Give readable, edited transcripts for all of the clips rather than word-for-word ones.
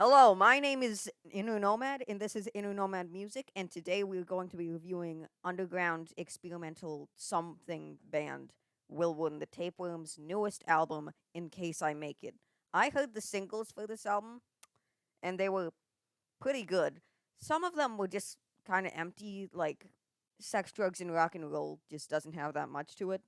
Hello, my name is Inner Nomad, and this is Inner Nomad Music, and today we're going to be reviewing underground experimental something band Willwood and the Tapeworms' newest album, In Case I Make It. I heard the singles for this album, and they were pretty good. Some of them were just kind of empty, like sex, drugs, and rock and roll just doesn't have that much to it.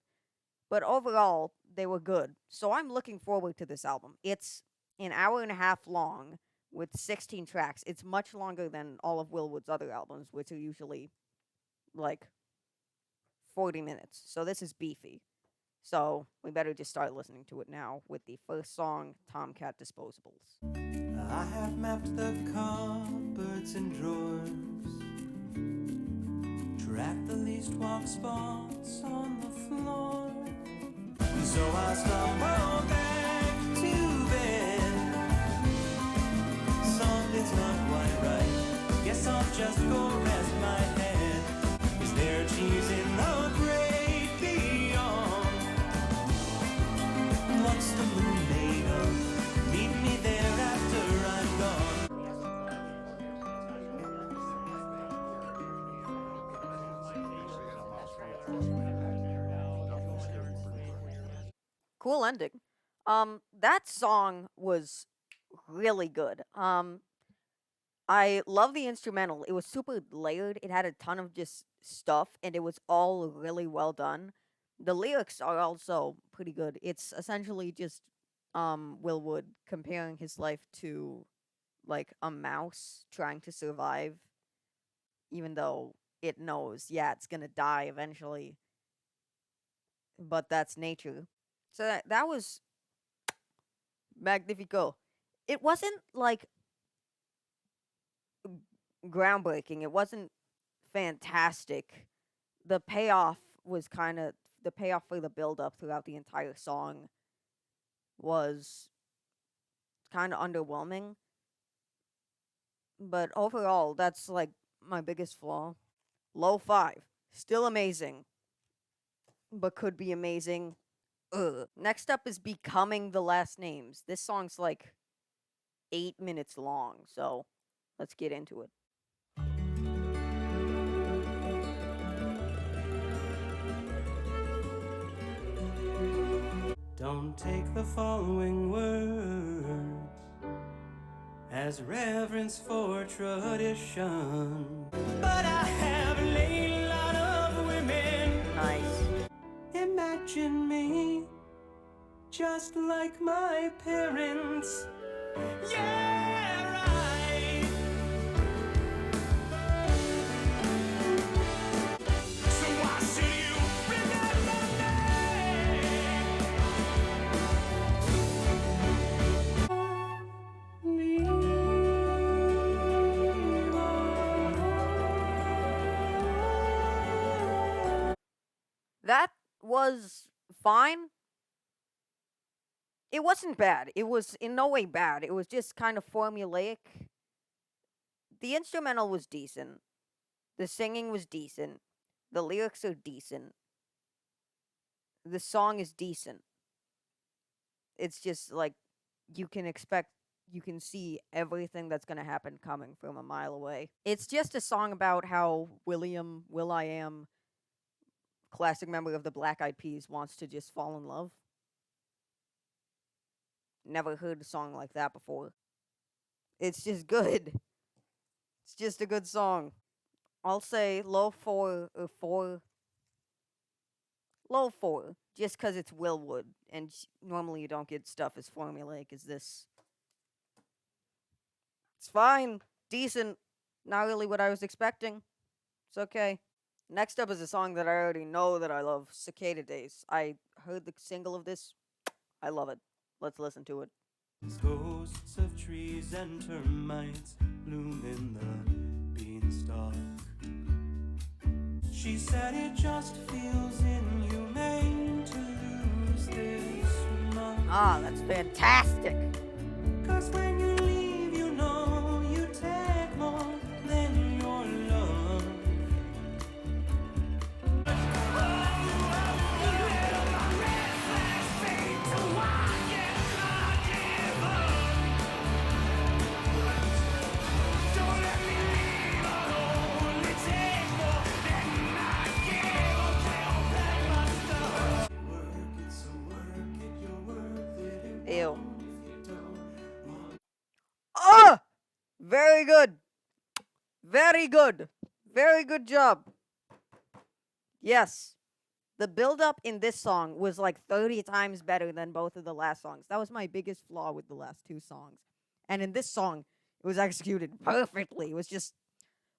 But overall, they were good. So I'm looking forward to this album. It's an hour and a half long with 16 tracks. It's much longer than all of Willwood's other albums, which are usually like 40 minutes. So this is beefy. So we better just start listening to it now with the first song, Tomcat Disposables. I have mapped the cupboards and drawers, tracked the least walk spots on the floor. So I stumble back to bed. Something's not quite right. Guess I'll just go rest my head. Is there cheese in the great beyond? What's the moon made of? Meet me there after I'm Cool ending. That song was really good. I love the instrumental. It was super layered. It had a ton of just stuff, and it was all really well done. The lyrics are also pretty good. It's essentially just Will Wood comparing his life to like a mouse trying to survive, even though it knows, yeah, it's gonna die eventually. But that's nature. So that was magnifico. It wasn't like groundbreaking. It wasn't fantastic. The payoff was kind of the payoff for the build up throughout the entire song was kind of underwhelming. But overall, that's like my biggest flaw. Low 5. Still amazing, but could be amazing. Ugh. Next up is Becoming the Last Names. This song's like 8 minutes long, so let's get into it. Don't take the following words as reverence for tradition. But I have laid a lot of women. Nice. Imagine me just like my parents. Yeah, right. So why should you remember That was fine. It wasn't bad. It was in no way bad. It was just kind of formulaic. The instrumental was decent. The singing was decent. The lyrics are decent. The song is decent. It's just like you can expect, you can see everything that's going to happen coming from a mile away. It's just a song about how Will.i.am, classic member of the Black Eyed Peas, wants to just fall in love. Never heard a song like that before. It's just good. It's just a good song. I'll say low 4 or 4. Low 4, just because it's Will Wood, and normally you don't get stuff as formulaic as this. It's fine. Decent. Not really what I was expecting. It's okay. Next up is a song that I already know that I love, Cicada Days. I heard the single of this. I love it. Let's listen to it. ghosts of trees and termites bloom in the beanstalk. She said it just feels inhumane to lose this month. Ah, that's fantastic. 'Cause when you leave, you know you take more than your love. Very good. Very good. Very good job. Yes. The build up in this song was like 30 times better than both of the last songs. That was my biggest flaw with the last two songs. And in this song, it was executed perfectly. It was just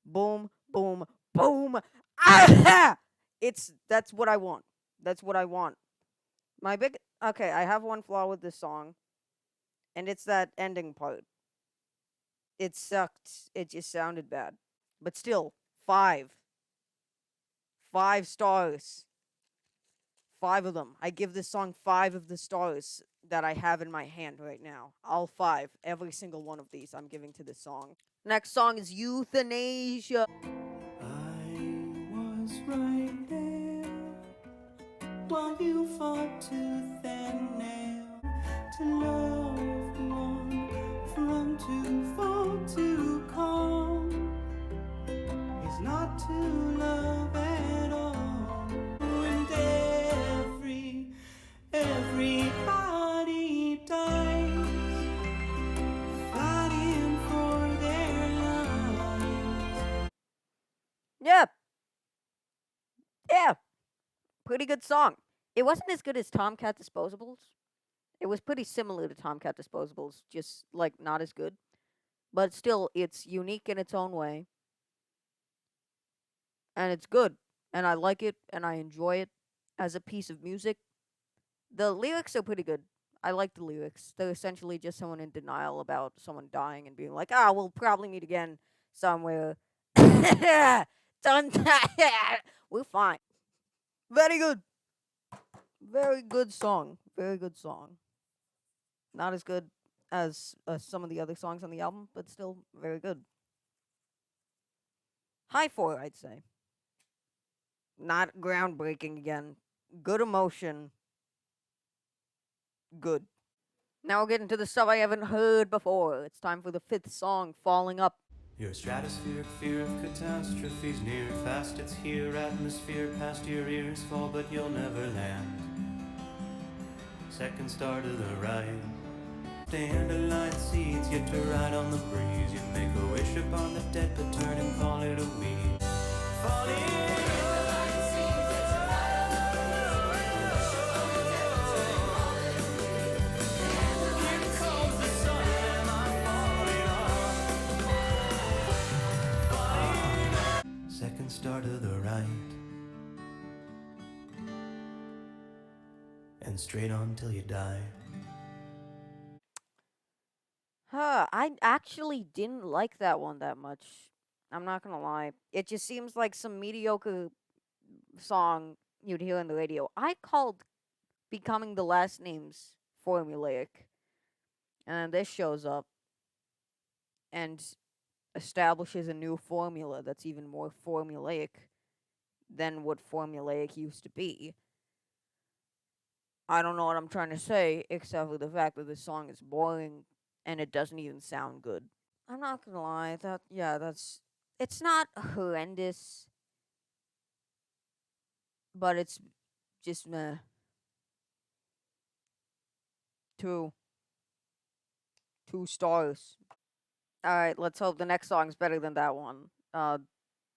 boom, boom, boom. Ah! That's what I want. That's what I want. Okay, I have one flaw with this song, and it's that ending part. It sucked. It just sounded bad. But still, five. 5 stars. 5 of them. I give this song 5 of the stars that I have in my hand right now. All 5. Every single one of these I'm giving to this song. Next song is Euthanasia. I was right there while you fought tooth and nail to love one from too far to come is not to love at all. And everybody dies fighting for their lives. Yeah. Yeah. Pretty good song. It wasn't as good as Tomcat Disposables. It was pretty similar to Tomcat Disposables, just like not as good. But still, it's unique in its own way. And it's good. And I like it and I enjoy it as a piece of music. The lyrics are pretty good. I like the lyrics. They're essentially just someone in denial about someone dying and being like, ah, we'll probably meet again somewhere. Done. We're fine. Very good. Very good song. Very good song. Not as good as some of the other songs on the album, but still very good. High 4, I'd say. Not groundbreaking again. Good emotion. Good. Now we'll get into the stuff I haven't heard before. It's time for the 5th song, Falling Up. Your stratospheric fear of catastrophes near, fast it's here, atmosphere past your ears fall, but you'll never land. Second star to the right, dandelion seeds yet to ride on the breeze. You make a wish upon the dead, but turn and call it a weed. Falling. Second star to the right, and straight on till you die. I actually didn't like that one that much. I'm not gonna lie. It just seems like some mediocre song you'd hear on the radio. I called Becoming the Last Names formulaic. And then this shows up and establishes a new formula that's even more formulaic than what formulaic used to be. I don't know what I'm trying to say, except for the fact that this song is boring and it doesn't even sound good. I'm not gonna lie, it's not horrendous, but it's just meh. 2 stars. Alright, let's hope the next song's better than that one.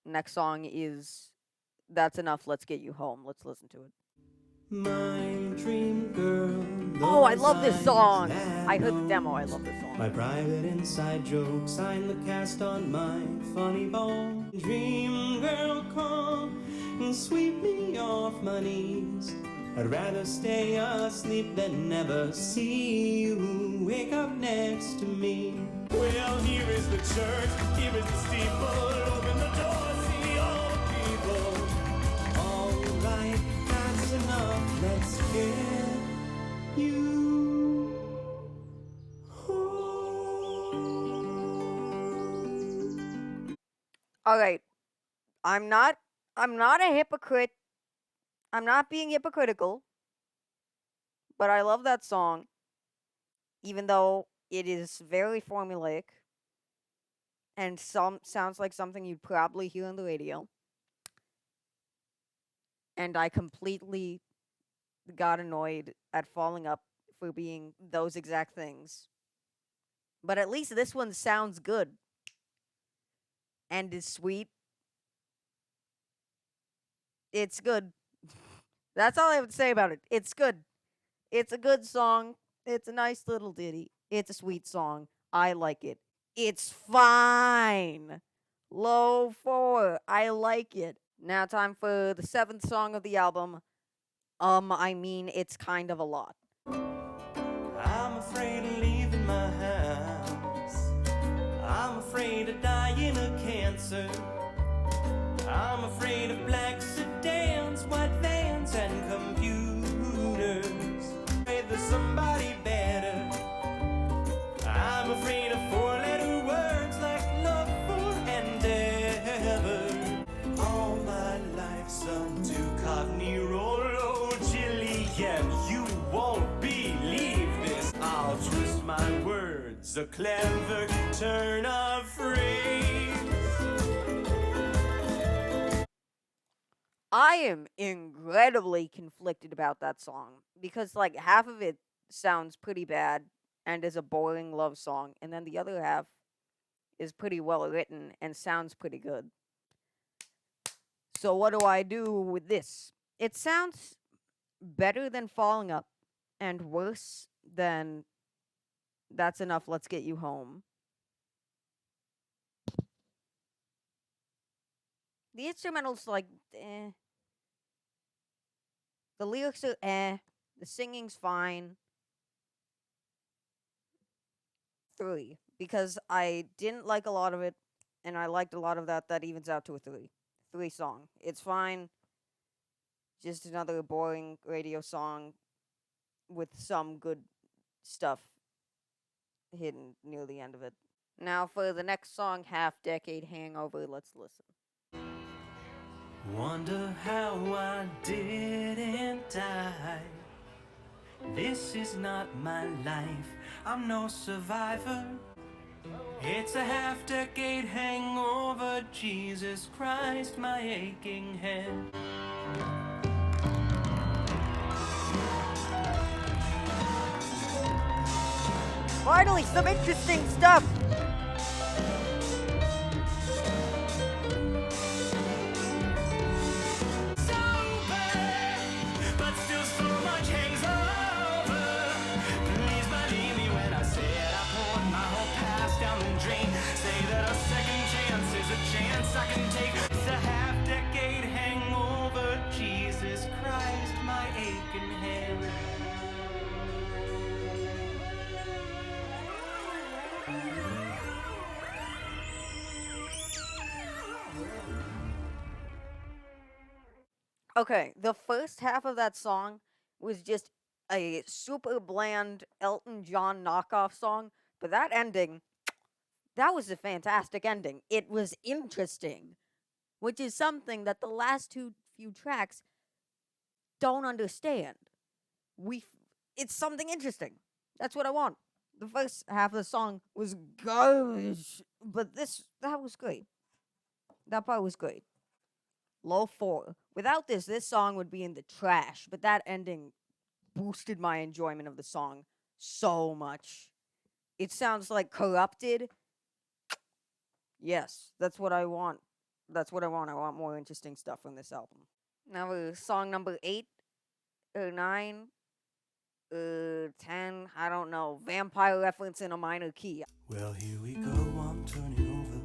Next song is That's Enough, Let's Get You Home. Let's listen to it. My dream girl. Oh, I love this song. I heard the demo. I love this song. My private inside joke, sign the cast on my funny bone. Dream girl, come and sweep me off my knees. I'd rather stay asleep than never see you wake up next to me. Well, here is the church, here is the steeple. Open the door, see the old people. All right, that's enough. Let's get you home. All right. I'm not a hypocrite. I'm not being hypocritical. But I love that song even though it is very formulaic and sounds like something you'd probably hear on the radio. And I completely got annoyed at Falling Up for being those exact things. But at least this one sounds good. and is sweet. It's good. That's all I have to say about it. It's good. It's a good song. It's a nice little ditty. It's a sweet song. I like it. It's fine. Low 4. I like it. Now time for the 7th song of the album. I mean, it's kind of a lot. I'm afraid of leaving my house. I'm afraid of dying of cancer. I'm afraid of black sedans, white vans, and computers. Afraid there's somebody better. I'm afraid of four-letter words like love for and ever. All my life, some two-cockney Rolo chili, and you won't believe this. I'll twist my words, a clever turn of phrase. I am incredibly conflicted about that song because, like, half of it sounds pretty bad and is a boring love song, and then the other half is pretty well written and sounds pretty good. So, what do I do with this? It sounds better than Falling Up and worse than That's Enough, Let's Get You Home. The instrumental's like, eh. The lyrics are eh. The singing's fine. 3. Because I didn't like a lot of it, and I liked a lot of that. That evens out to a 3. 3 song. It's fine. Just another boring radio song with some good stuff hidden near the end of it. Now for the next song, Half Decade Hangover, let's listen. Wonder how I didn't die. This is not my life, I'm no survivor. It's a half-decade hangover, Jesus Christ, my aching head. Finally, some interesting stuff! But still so much hangs over. Please believe me when I say it. I poured my whole past down the drain. Say that a second chance is a chance I can take. It's a half-decade hangover. Jesus Christ, my aching head. Okay, the first half of that song was just a super bland Elton John knockoff song, but that ending, that was a fantastic ending. It was interesting, which is something that the last few tracks don't understand. It's something interesting. That's what I want. The first half of the song was garbage, but that was great. That part was great. Low 4. Without this song would be in the trash, but that ending boosted my enjoyment of the song so much. It sounds like Corrupted. Yes, that's what I want. That's what I want. I want more interesting stuff from this album. Now, song number 8, or 9, 10, I don't know. Vampire reference in a minor key. Well, here we go, I'm turning over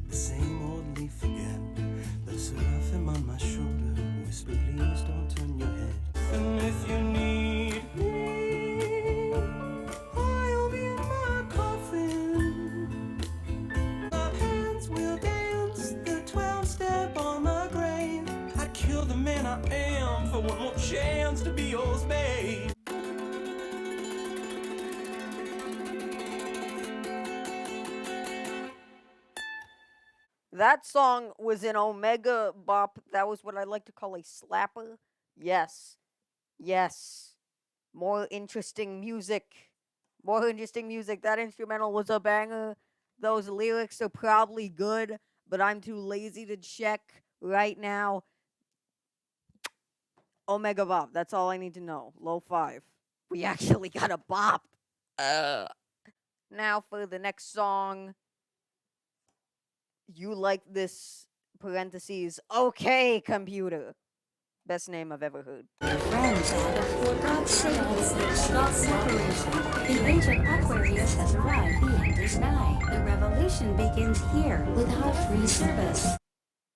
the same old leaf again. The seraphim on my shoulder whisper, please don't turn your head. And if you need me, I'll be in my coffin. My hands will dance the 12-step on my grave. I'd kill the man I am for one more chance to be yours, babe. That song was an Omega bop. That was what I like to call a slapper. Yes. Yes. More interesting music. More interesting music. That instrumental was a banger. Those lyrics are probably good, but I'm too lazy to check right now. Omega bop. That's all I need to know. Low 5. We actually got a bop. Now for the next song. You like this parentheses, okay, computer. Best name I've ever heard. Friends, for God's sake, stop separation. The age of Aquarius has arrived. The end is nigh. The revolution begins here without free service.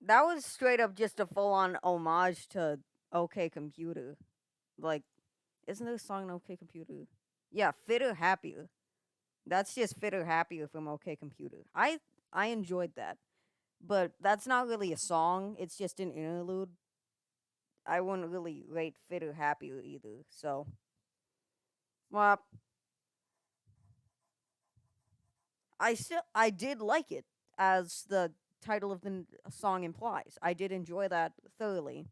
That was straight up just a full on homage to OK Computer. Like, isn't there a song OK Computer? Yeah, Fitter Happier. That's just Fitter Happier from OK Computer. I enjoyed that. But that's not really a song, it's just an interlude. I wouldn't really rate Fitter Happier either, so well, I did like it, as the title of the song implies. I did enjoy that thoroughly,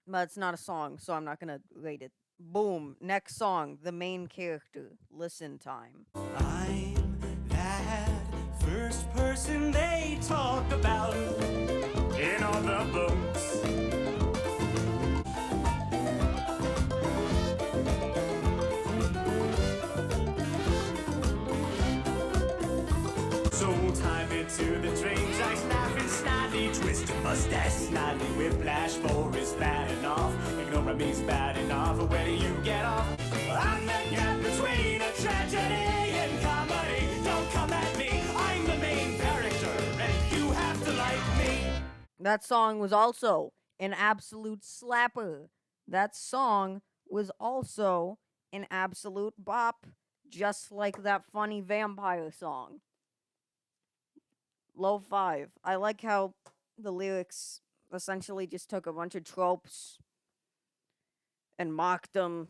but it's not a song, so I'm not gonna rate it. Boom. Next song, the main character. Listen time. I'm that first person they talk about in all the books. So time into the trains, I snap and snidely twist a mustache, snidely whiplash, Boris batting off. Ignore me's batting off. Where do you get off? I'm the gap between a tragedy and comedy. Don't come at me. I'm the main character, and you have to like me. That song was also an absolute slapper. That song was also an absolute bop, just like that funny vampire song. Low 5. I like how the lyrics essentially just took a bunch of tropes and mocked them.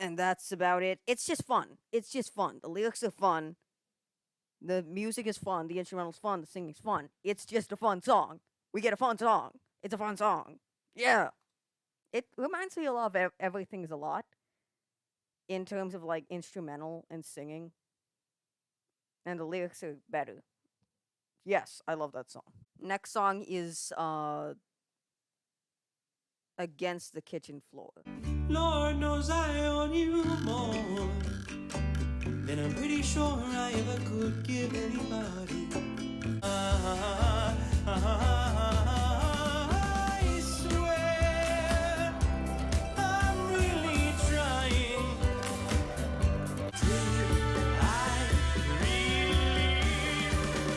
And that's about it. It's just fun. It's just fun. The lyrics are fun. The music is fun. The instrumental's fun. The singing's fun. It's just a fun song. We get a fun song. It's a fun song. Yeah. It reminds me a lot of Everything's a Lot in terms of like instrumental and singing. And the lyrics are better. Yes, I love that song. Next song is Against the Kitchen Floor. Lord knows I owe you more than I'm pretty sure I ever could give anybody. I swear I'm really trying. Did I really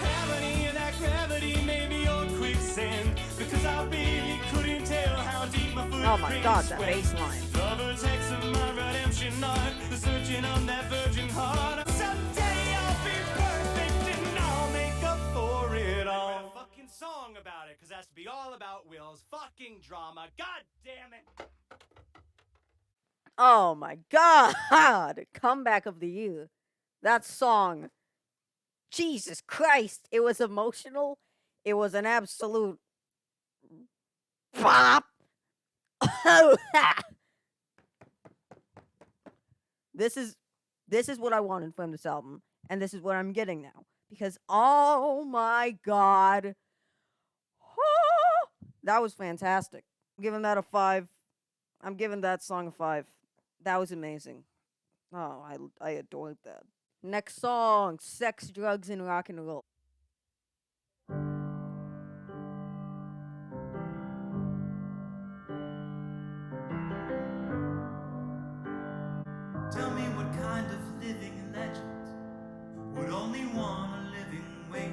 have any of that gravity? Maybe on quicksand, because I really couldn't tell how deep my foot. Oh my god, that bass line. Lover takes of my redemption art, searching on that virgin heart. Someday I'll be perfect and I'll make up for it all. Write a fucking song about it, cause that's to be all about Will's fucking drama. God damn it! Oh my god! Comeback of the year. That song. Jesus Christ! It was emotional. It was an absolute bop. This is what I wanted from this album, and this is what I'm getting now. Because oh my god, that was fantastic. I'm giving that a 5. I'm giving that song a 5. That was amazing. Oh, I adored that. Next song, Sex, Drugs, and Rock and Roll. Tell me what kind of living legend would only want a living wage?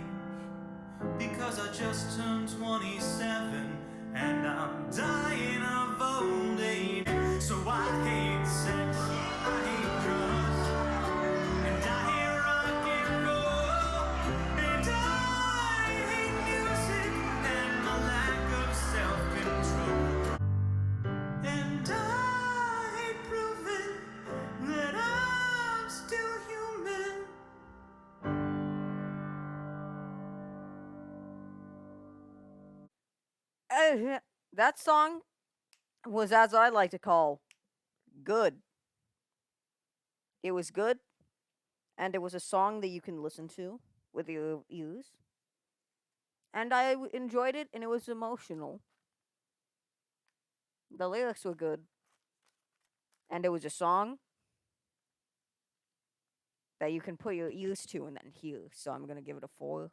Because I just turned 27 and I'm dying of old age. So I hate sex, I hate drugs, and I hate rock and roll, and I hate music and my lack of self-control, and I hate proving that I'm still human. That song was, as I like to call, good. It was good, and it was a song that you can listen to with your ears. And I enjoyed it, and it was emotional. The lyrics were good, and it was a song. that you can put your ears to and then hear. So I'm gonna give it a 4.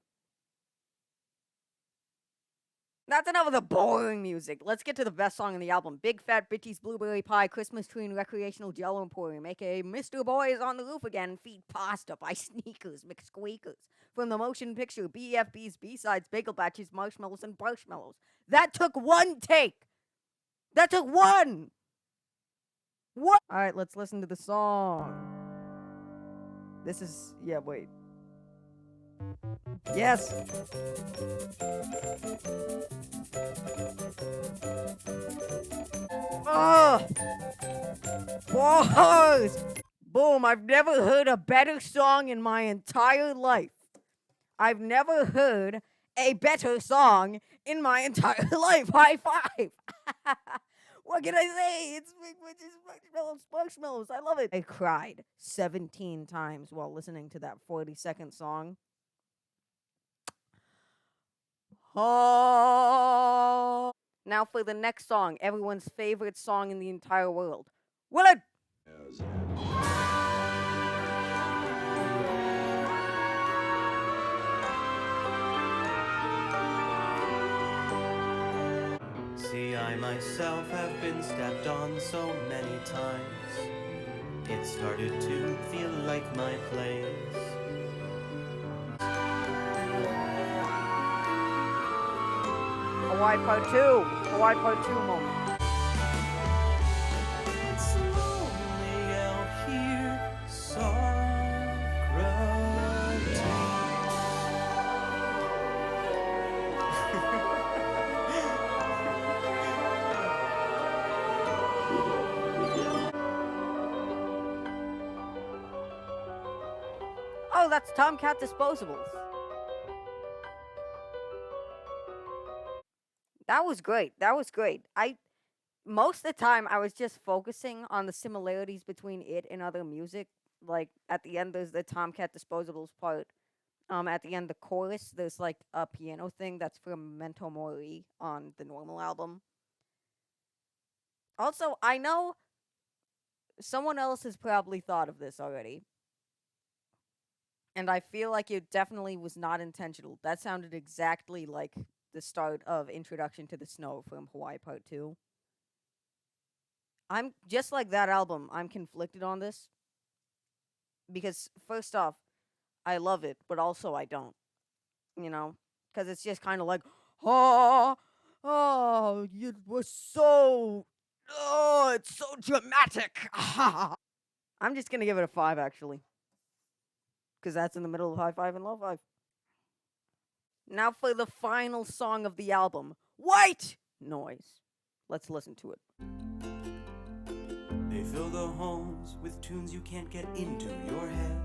That's enough of the boring music. Let's get to the best song in the album. Big Fat Bitty's Blueberry Pie, Christmas Tree and Recreational Jello Emporium, aka Mr. Boy is on the Roof Again, Feed Pasta by Sneakers, McSqueakers. From the motion picture, BFB's B-Sides, Bagel Batches, Marshmallows, and Marshmallows. That took 1 take! That took 1! What? Alright, let's listen to the song. This is... yeah, wait. Yes! Oh! Bars! Boom, I've never heard a better song in my entire life. I've never heard a better song in my entire life. High five! What can I say? It's Big Witch's Marshmallows. I love it. I cried 17 times while listening to that 40-second song. Oh. Now for the next song, everyone's favorite song in the entire world. Willard! See, I myself have been stepped on so many times. It started to feel like my place. Hawaii Part 2. Hawaii Part 2 moment. It's lonely out here, Oh, that's Tomcat Disposables. That was great. That was great. Most of the time I was just focusing on the similarities between it and other music. Like at the end there's the Tomcat Disposables part. At the end the chorus there's like a piano thing that's from Memento Mori on the normal album. Also, I know someone else has probably thought of this already. And I feel like it definitely was not intentional. That sounded exactly like the start of Introduction to the Snow from Hawaii Part 2. I'm just like that album. I'm conflicted on this because first off, I love it, but also I don't. You know, because it's just kind of like, oh, oh, it was so, oh, it's so dramatic. I'm just gonna give it a 5 actually, because that's in the middle of high five and low five. Now for the final song of the album, White Noise. Let's listen to it. They fill the homes with tunes you can't get into your head.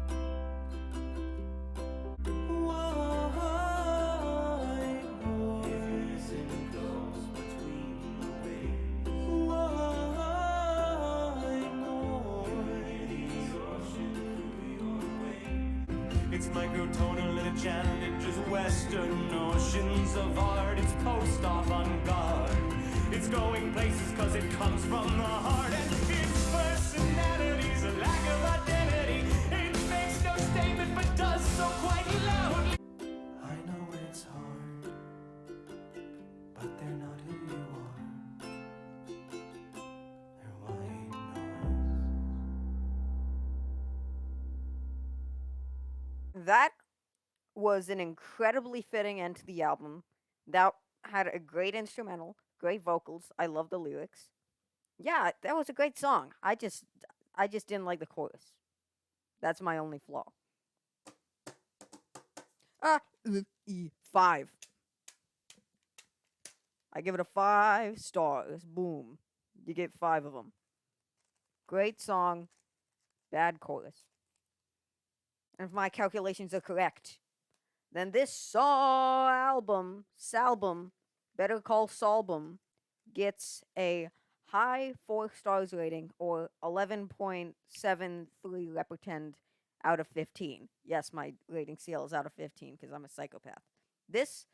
It's microtonal and a challenge, just Western notions of art. It's post-op on guard. It's going places cause it comes from the heart. And its personality's a lack of identity. It makes no statement but does so quite loudly. I know it's hard, but they're not who you are. They're white noise. That was an incredibly fitting end to the album. That had a great instrumental, great vocals. I love the lyrics. Yeah, that was a great song. I just didn't like the chorus. That's my only flaw. 5. I give it a 5 stars. Boom. You get 5 of them. Great song, bad chorus. And if my calculations are correct, then this Salbum, Better Call Saulbum, gets a high 4 stars rating, or 11.73 repertend out of 15. Yes, my rating scale is out of 15 because I'm a psychopath. This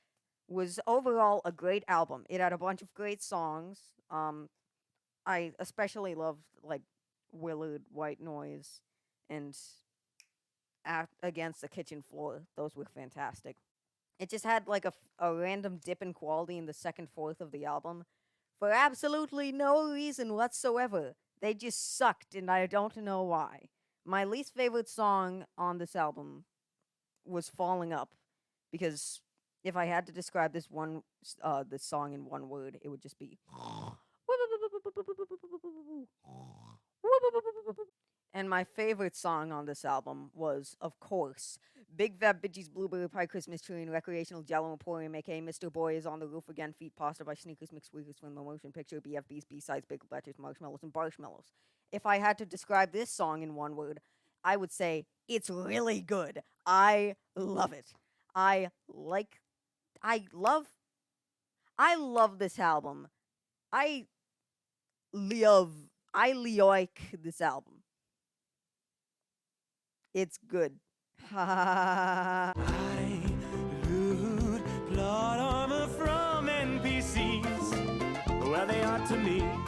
was overall a great album. It had a bunch of great songs. I especially loved like Willard, White Noise, and against the kitchen floor. Those were fantastic. It just had like a random dip in quality in the second fourth of the album for absolutely no reason whatsoever. They just sucked, and I don't know why. My least favorite song on this album was Falling Up, because if I had to describe this song in one word, it would just be and my favorite song on this album was, of course, Big Fat Bitches Blueberry Pie Christmas Tree and Recreational Jello Emporium, aka Mr. Boy is on the Roof Again, Feet Pasta by Sneakers Mixed Squeakers from the Motion Picture, BFBs, B-Sides, Big Batches, Marshmallows, and Barshmallows. If I had to describe this song in one word, I would say it's really good. I love it. I like, I love, I love this album. I love, I like this album. It's good. I loot plot armor from NPCs. Well, they ought to me.